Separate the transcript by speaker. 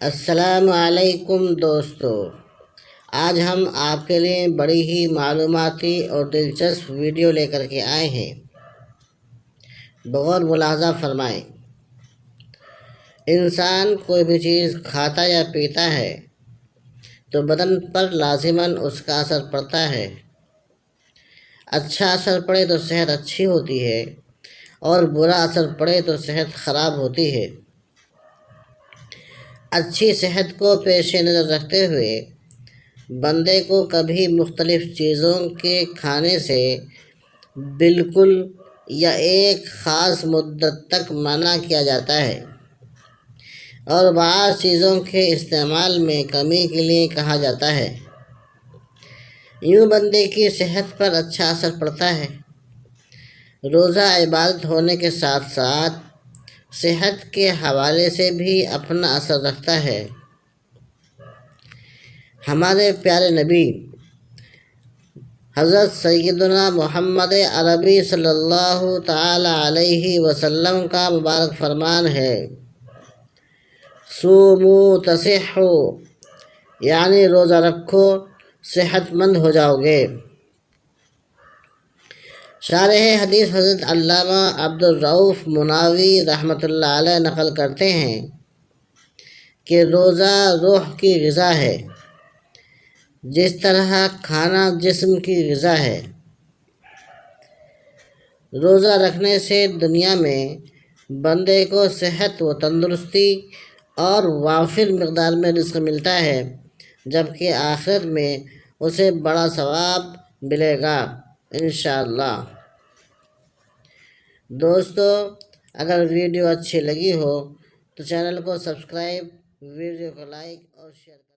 Speaker 1: السلام علیکم دوستو، آج ہم آپ کے لیے بڑی ہی معلوماتی اور دلچسپ ویڈیو لے کر کے آئے ہیں۔ بغور ملاحظہ فرمائیں۔ انسان کوئی بھی چیز کھاتا یا پیتا ہے تو بدن پر لازماً اس کا اثر پڑتا ہے۔ اچھا اثر پڑے تو صحت اچھی ہوتی ہے اور برا اثر پڑے تو صحت خراب ہوتی ہے۔ اچھی صحت کو پیش نظر رکھتے ہوئے بندے کو کبھی مختلف چیزوں کے کھانے سے بالکل یا ایک خاص مدت تک منع کیا جاتا ہے، اور بعض چیزوں کے استعمال میں کمی کے لیے کہا جاتا ہے۔ یوں بندے کی صحت پر اچھا اثر پڑتا ہے۔ روزہ عبادت ہونے کے ساتھ ساتھ صحت کے حوالے سے بھی اپنا اثر رکھتا ہے۔ ہمارے پیارے نبی حضرت سیدنا محمد عربی صلی اللہ تعالی علیہ وسلم کا مبارک فرمان ہے، صوموا تصحوا، یعنی روزہ رکھو صحت مند ہو جاؤ گے۔ شارح حدیث حضرت علامہ عبدالرؤف مناوی رحمۃ اللہ علیہ نقل کرتے ہیں کہ روزہ روح کی غذا ہے، جس طرح کھانا جسم کی غذا ہے۔ روزہ رکھنے سے دنیا میں بندے کو صحت و تندرستی اور وافر مقدار میں رزق ملتا ہے، جبکہ آخرت میں اسے بڑا ثواب ملے گا انشاءاللہ۔ دوستو، اگر ویڈیو اچھی لگی ہو تو چینل کو سبسکرائب، ویڈیو کو لائک اور شیئر کریں۔